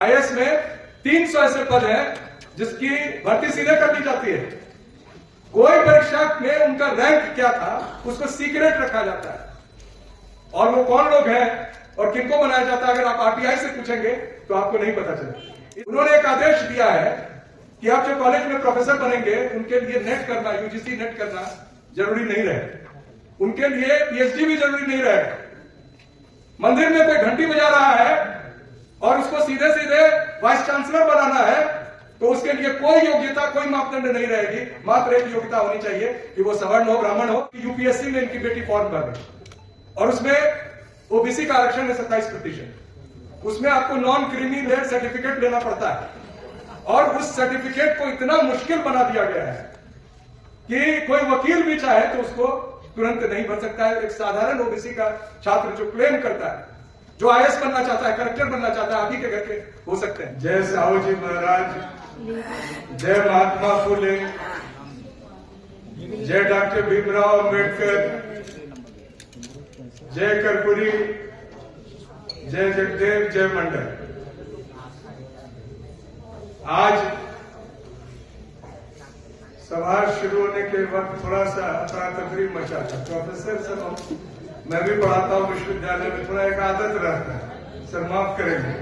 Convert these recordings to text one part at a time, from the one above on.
IAS में 300 ऐसे पद हैं जिसकी भर्ती सीधे कर दी जाती है। कोई परीक्षा में उनका रैंक क्या था उसको सीक्रेट रखा जाता है और वो कौन लोग हैं और किनको बनाया जाता है अगर आप आरटीआई से पूछेंगे तो आपको नहीं पता चलेगा। उन्होंने एक आदेश दिया है कि आप जो कॉलेज में प्रोफेसर बनेंगे उनके लिए नेट करना, यूजीसी नेट करना जरूरी नहीं रहे, उनके लिए पीएचडी भी जरूरी नहीं रहेगा। मंदिर में कोई घंटी बजा रहा है और उसको सीधे सीधे वाइस चांसलर बनाना है तो उसके लिए कोई योग्यता, कोई मापदंड नहीं रहेगी। मात्र एक योग्यता होनी चाहिए कि वो सवर्ण हो, ब्राह्मण हो। यूपीएससी में इनकी बेटी फॉर्म भर रही और उसमें ओबीसी का आरक्षण है 27%। उसमें आपको नॉन क्रीमी लेयर सर्टिफिकेट लेना पड़ता है और उस सर्टिफिकेट को इतना मुश्किल बना दिया गया है कि कोई वकील भी चाहे तो उसको तुरंत नहीं भर सकता है। एक साधारण ओबीसी का छात्र जो क्लेम करता है, जो आईएएस बनना चाहता है, कलेक्टर बनना चाहता है, आप ही के घर के हो सकते हैं। जय साहू जी महाराज, जय महात्मा फुले, जय डॉक्टर भीमराव अंबेडकर, जय कर्पूरी, जय जगदेव, जय मंडल। आज सभा शुरू होने के वक्त थोड़ा सा अफरा तफरी मचा था। प्रोफेसर सर, मैं भी पढ़ाता हूँ विश्वविद्यालय में, थोड़ा एक आदत रहता है, सर माफ करेंगे,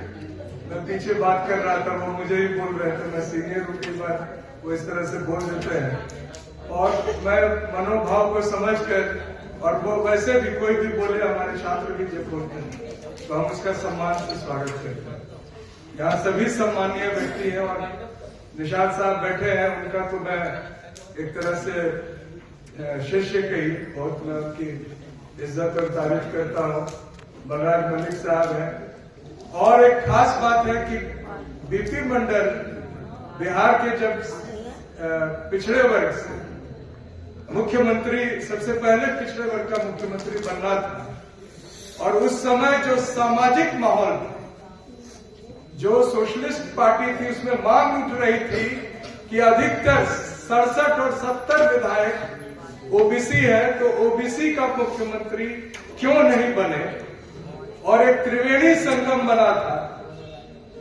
मैं पीछे बात कर रहा था, वो मुझे ही बोल रहे थे, मैं सीनियर हूँ, कई बार वो इस तरह से बोल देते हैं और मैं मनोभाव को समझकर, और वो वैसे भी कोई भी बोले, हमारे छात्र भी जब बोलते हैं तो हम उसका सम्मान से स्वागत करते हैं। यहाँ सभी सम्मानीय व्यक्ति हैं और निषाद साहब बैठे हैं, उनका तो मैं एक तरह से शिष्य के ही बहुत मैं उनकी इज्जत और तारीफ करता हूँ। बलराज मलिक साहब हैं और एक खास बात है कि बीपी मंडल बिहार के जब पिछड़े वर्ग से मुख्यमंत्री, सबसे पहले पिछड़े वर्ग का मुख्यमंत्री बनना था और उस समय जो सामाजिक माहौल था, जो सोशलिस्ट पार्टी थी, उसमें मांग उठ रही थी कि अधिकतर 67 और 70 विधायक ओबीसी है तो ओबीसी का मुख्यमंत्री क्यों नहीं बने। और एक त्रिवेणी संगम बना था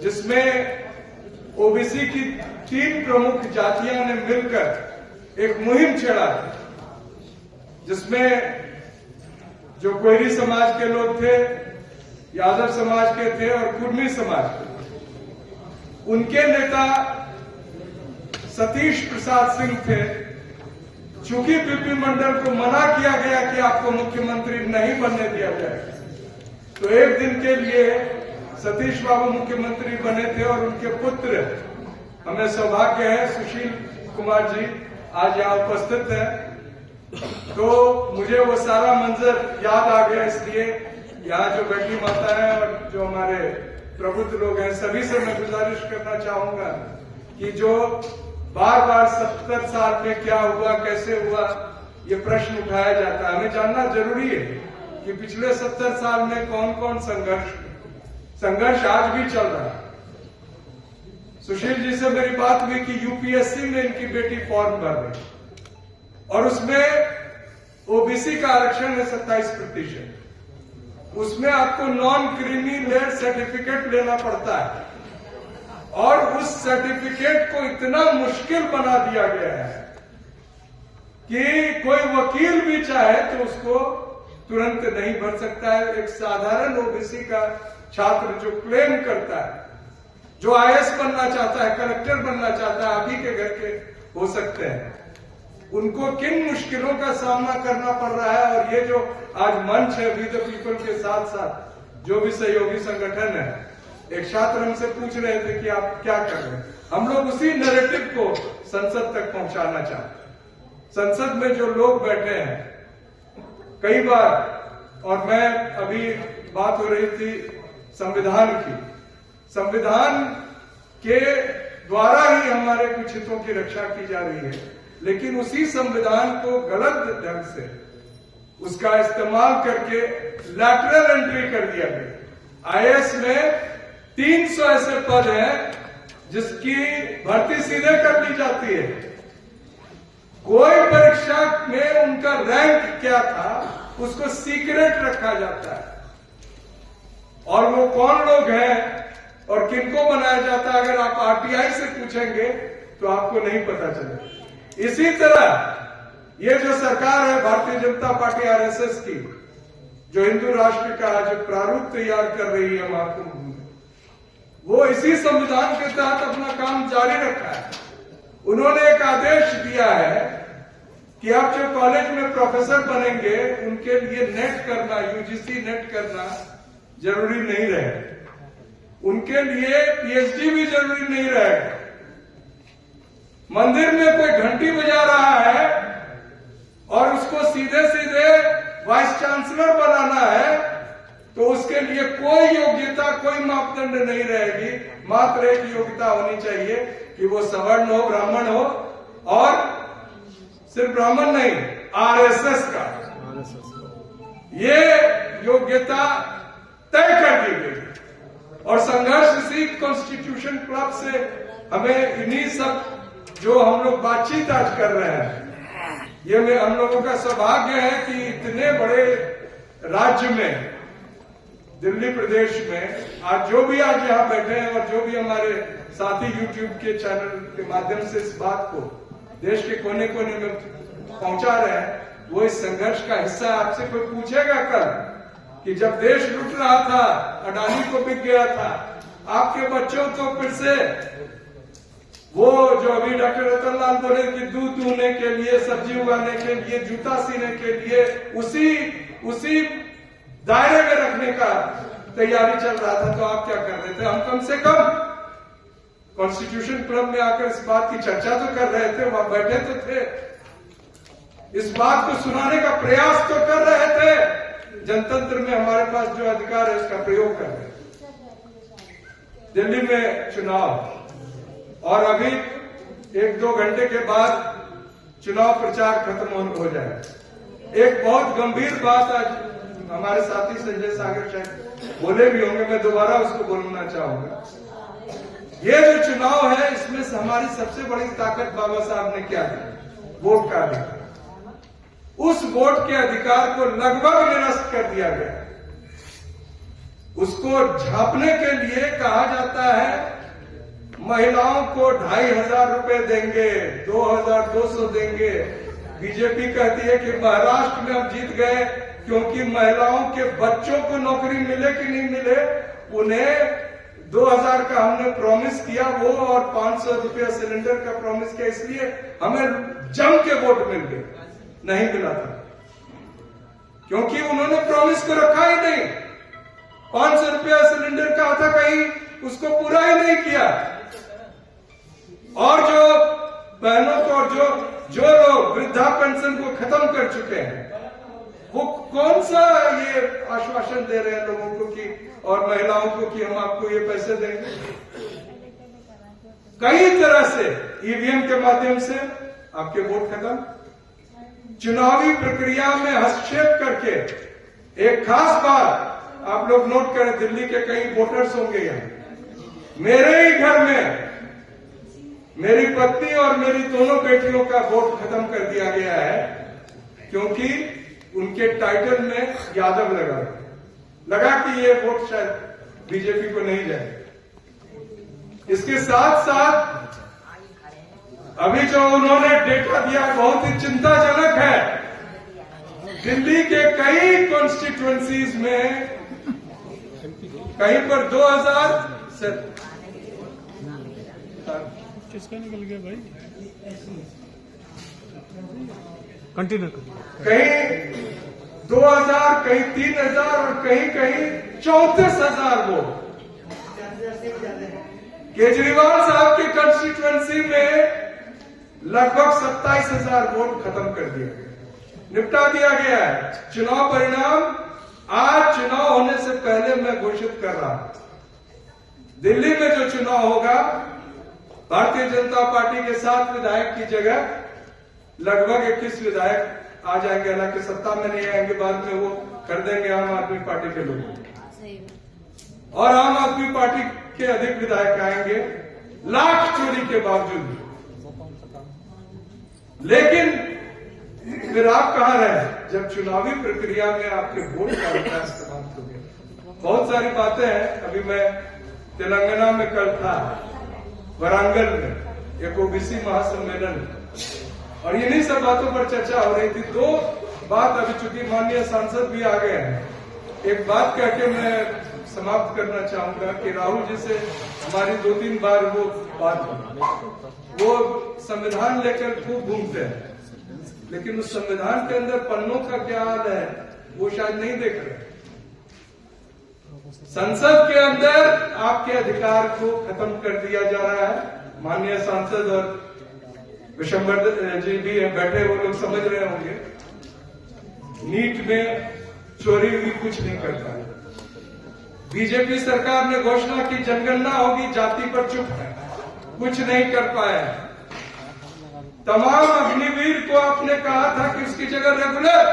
जिसमें ओबीसी की 3 प्रमुख जातियां ने मिलकर एक मुहिम छेड़ा था, जिसमें जो कोयरी समाज के लोग थे, यादव समाज के थे और कुर्मी समाज के, उनके नेता सतीश प्रसाद सिंह थे। चूंकि बीपी मंडल को मना किया गया कि आपको मुख्यमंत्री नहीं बनने दिया जाएगा, तो एक दिन के लिए सतीश बाबू मुख्यमंत्री बने थे और उनके पुत्र, हमें सौभाग्य है सुशील कुमार जी आज यहाँ उपस्थित है, तो मुझे वो सारा मंजर याद आ गया। इसलिए यहाँ जो बेटी माता है और जो हमारे प्रबुद्ध लोग हैं, सभी से मैं गुजारिश करना चाहूंगा कि जो बार बार 70 साल में क्या हुआ, कैसे हुआ, ये प्रश्न उठाया जाता है, हमें जानना जरूरी है कि पिछले 70 साल में कौन कौन संघर्ष आज भी चल रहा है। सुशील जी से मेरी बात हुई कि यूपीएससी में इनकी बेटी फॉर्म भर रही और उसमें ओबीसी का आरक्षण है 27%। उसमें आपको नॉन क्रीमी लेयर सर्टिफिकेट लेना पड़ता है और उस सर्टिफिकेट को इतना मुश्किल बना दिया गया है कि कोई वकील भी चाहे तो उसको तुरंत नहीं भर सकता है। एक साधारण ओबीसी का छात्र जो क्लेम करता है, जो आईएएस बनना चाहता है, कलेक्टर बनना चाहता है, आप ही के घर के हो सकते हैं, उनको किन मुश्किलों का सामना करना पड़ रहा है। और ये जो आज मंच है वी द पीपल के साथ साथ जो भी सहयोगी संगठन है, एक छात्र हमसे पूछ रहे थे कि आप क्या कर रहे हैं, हम लोग उसी नैरेटिव को संसद तक पहुंचाना चाहते हैं। संसद में जो लोग बैठे हैं, कई बार, और मैं अभी बात हो रही थी संविधान की, संविधान के द्वारा ही हमारे कुछ हितों की रक्षा की जा रही है, लेकिन उसी संविधान को गलत ढंग से उसका इस्तेमाल करके लैटरल एंट्री कर दिया गया। आईएएस में 300 ऐसे पद हैं जिसकी भर्ती सीधे कर दी जाती है। कोई परीक्षा में उनका रैंक क्या था उसको सीक्रेट रखा जाता है और वो कौन लोग हैं और किनको बनाया जाता है, अगर आप आरटीआई से पूछेंगे तो आपको नहीं पता चलेगा। इसी तरह ये जो सरकार है भारतीय जनता पार्टी आरएसएस की, जो हिंदू राष्ट्र का जो प्रारूप तैयार कर रही है महाकुंभ में, वो इसी संविधान के तहत अपना काम जारी रखा है। उन्होंने एक आदेश दिया है कि आप जो कॉलेज में प्रोफेसर बनेंगे उनके लिए नेट करना, यूजीसी नेट करना जरूरी नहीं रहेगा, उनके लिए पीएचडी भी जरूरी नहीं रहेगा। मंदिर में कोई घंटी बजा रहा है और उसको सीधे सीधे वाइस चांसलर बनाना है तो उसके लिए कोई योग्यता, कोई मापदंड नहीं रहेगी। मात्र एक योग्यता होनी चाहिए कि वो सवर्ण हो, ब्राह्मण हो, और सिर्फ ब्राह्मण नहीं, आरएसएस का ये योग्यता तय कर दी गई। और संघर्ष इसी कॉन्स्टिट्यूशन क्लब से हमें इन्हीं सब जो हम लोग बातचीत आज कर रहे हैं, ये में हम लोगों का सौभाग्य है कि इतने बड़े राज्य में, दिल्ली प्रदेश में, आज जो भी आज यहाँ बैठे हैं और जो भी हमारे साथी यूट्यूब के चैनल के माध्यम से इस बात को देश के कोने कोने में पहुंचा रहे हैं, वो इस संघर्ष का हिस्सा है। आपसे कोई पूछेगा कल कि जब देश लुट रहा था, अडानी को बिक गया था, आपके बच्चों को फिर से वो जो अभी डॉक्टर रतनलाल बोले कि दूध दूहने के लिए, सब्जी उगाने के लिए, जूता सीने के लिए उसी दायरे में रखने का तैयारी चल रहा था, तो आप क्या कर रहे थे? हम कम से कम कॉन्स्टिट्यूशन क्लब में आकर इस बात की चर्चा तो कर रहे थे, वहां बैठे तो थे, इस बात को सुनाने का प्रयास तो कर रहे थे। जनतंत्र में हमारे पास जो अधिकार है उसका प्रयोग कर रहे हैं। दिल्ली में चुनाव और अभी 1-2 घंटे के बाद चुनाव प्रचार खत्म हो जाए। एक बहुत गंभीर बात आज हमारे साथी संजय सागर शायद बोले भी होंगे, मैं दोबारा उसको बोलना चाहूंगा। ये जो चुनाव है, इसमें से हमारी सबसे बड़ी ताकत बाबा साहब ने क्या दी? वोट का अधिकार। उस वोट के अधिकार को लगभग निरस्त कर दिया गया। उसको झांपने के लिए कहा जाता है महिलाओं को 2500 रुपए देंगे, 2200 देंगे। बीजेपी कहती है कि महाराष्ट्र में हम जीत गए क्योंकि महिलाओं के बच्चों को नौकरी मिले कि नहीं मिले, उन्हें 2000 का हमने प्रॉमिस किया, वो और 500 रुपया सिलेंडर का प्रॉमिस किया, इसलिए हमें जम के वोट मिल गए। नहीं मिला था क्योंकि उन्होंने प्रॉमिस को रखा ही नहीं। 500 रुपया सिलेंडर का था, कहीं उसको पूरा ही नहीं किया। और जो बहनों को और जो लोग वृद्धा पेंशन को खत्म कर चुके हैं, वो कौन सा ये आश्वासन दे रहे हैं लोगों को कि और महिलाओं को कि हम आपको ये पैसे देंगे। कई तरह से ईवीएम के माध्यम से आपके वोट खत्म, चुनावी प्रक्रिया में हस्तक्षेप करके। एक खास बात आप लोग नोट करें, दिल्ली के कई वोटर्स होंगे यहाँ, मेरे ही घर में मेरी पत्नी और मेरी दोनों बेटियों का वोट खत्म कर दिया गया है क्योंकि उनके टाइटल में यादव लगा कि ये वोट शायद बीजेपी को नहीं जाए। इसके साथ साथ अभी जो उन्होंने डेटा दिया बहुत ही चिंताजनक है। दिल्ली के कई कॉन्स्टिट्यूएंसीज में कहीं पर 2000 से किसका निकल गया भाई, कंटिन्यू कहीं 2000, कहीं 3000 और कहीं 34,000 वोट केजरीवाल साहब के कंस्टिट्यूएंसी में लगभग 27,000 वोट खत्म कर दिया गया, निपटा दिया गया है। चुनाव परिणाम आज चुनाव होने से पहले मैं घोषित कर रहा हूं। दिल्ली में जो चुनाव होगा, भारतीय जनता पार्टी के 7 विधायक की जगह लगभग 21 विधायक आ जाएंगे। हालांकि सत्ता में नहीं आएंगे, बाद में वो कर देंगे आम आदमी पार्टी के लोग, और आम आदमी पार्टी के अधिक विधायक आएंगे लाख चोरी के बावजूद भी। लेकिन फिर आप कहां रहे जब चुनावी प्रक्रिया में आपके वोट का अधिकार समाप्त हो गया? बहुत सारी बातें हैं, अभी मैं तेलंगाना में कल था, वारंगल में एक ओबीसी महासम्मेलन, और इन्हीं सब बातों पर चर्चा हो रही थी। दो बात अभी चूंकि माननीय सांसद भी आ गए हैं, एक बात कह के मैं समाप्त करना चाहूंगा कि राहुल जी से हमारी 2-3 बार वो बात हुई। वो संविधान लेकर खूब घूमते हैं, लेकिन उस संविधान के अंदर पन्नों का क्या हाल है वो शायद नहीं देख रहे। संसद के अंदर आपके अधिकार को खत्म कर दिया जा रहा है। माननीय सांसद और विशंबर जी भी बैठे, वो लोग समझ रहे होंगे। नीट में चोरी हुई, कुछ नहीं कर पाए। बीजेपी सरकार ने घोषणा की जनगणना होगी, जाति पर चुप है, कुछ नहीं कर पाया। तमाम अग्निवीर को आपने कहा था कि उसकी जगह रेगुलर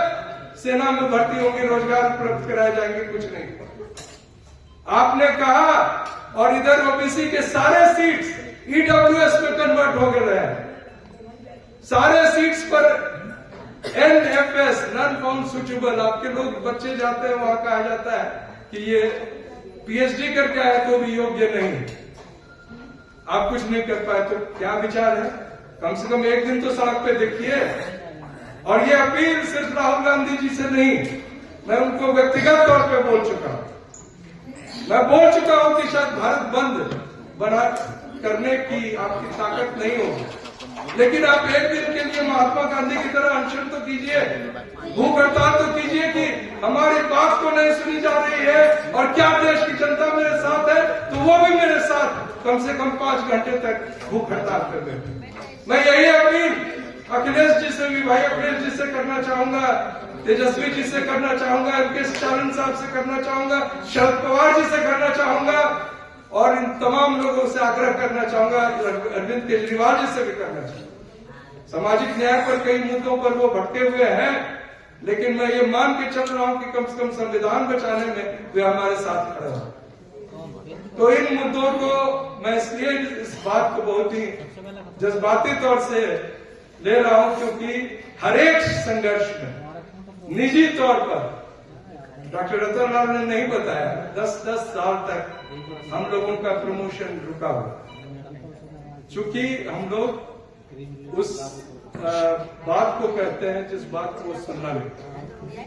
सेना में भर्ती होंगे, रोजगार उपलब्ध कराए जाएंगे, कुछ नहीं। आपने कहा, और इधर ओबीसी के सारे सीट्स ईडब्ल्यूएस में कन्वर्ट हो गए हैं। सारे सीट्स पर NFS, नॉन फाउंड सुटेबल, आपके लोग बच्चे जाते हैं, वहां कहा जाता है कि ये PhD करके आया तो भी योग्य नहीं। आप कुछ नहीं कर पाए, तो क्या विचार है? कम से कम एक दिन तो सड़क पे देखिए। और ये अपील सिर्फ राहुल गांधी जी से नहीं, मैं उनको व्यक्तिगत तौर पे बोल चुका हूं। मैं बोल चुका हूं कि शायद भारत बंद बना करने की आपकी ताकत नहीं होगी, लेकिन आप एक दिन के लिए महात्मा गांधी की तरह अनशन तो कीजिए, भूख हड़ताल तो कीजिए कि हमारी बात को नहीं सुनी जा रही है और क्या देश की जनता मेरे साथ है, तो वो भी मेरे साथ कम से कम 5 घंटे तक भूख हड़ताल कर दे। मैं यही अपील अखिलेश जी से भी, भाई अखिलेश जी से करना चाहूंगा, तेजस्वी जी से करना चाहूंगा, MK स्टालिन साहब से करना चाहूंगा, शरद पवार जी से करना चाहूंगा, और इन तमाम लोगों से आग्रह करना चाहूंगा, अरविंद केजरीवाल जी से भी करना चाहूंगा। सामाजिक न्याय पर कई मुद्दों पर वो भटके हुए हैं, लेकिन मैं ये मान के चल रहा हूं कि कम से कम संविधान बचाने में वे हमारे साथ खड़े हैं। तो इन मुद्दों को मैं इसलिए इस बात को बहुत ही जज्बाती तौर से ले रहा हूं, क्योंकि हर एक संघर्ष में निजी तौर पर डॉक्टर रतन लाल ने नहीं बताया, 10-10 साल तक हम लोगों का प्रमोशन रुका हुआ, चूंकि हम लोग उस बात को कहते हैं जिस बात को सुनना नहीं।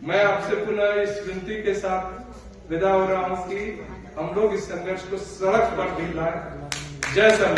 मैं आपसे पुनः इस विनती के साथ विदा हो रहा हूं कि हम लोग इस संघर्ष को सड़क पर भी लाएं। जय संविधान।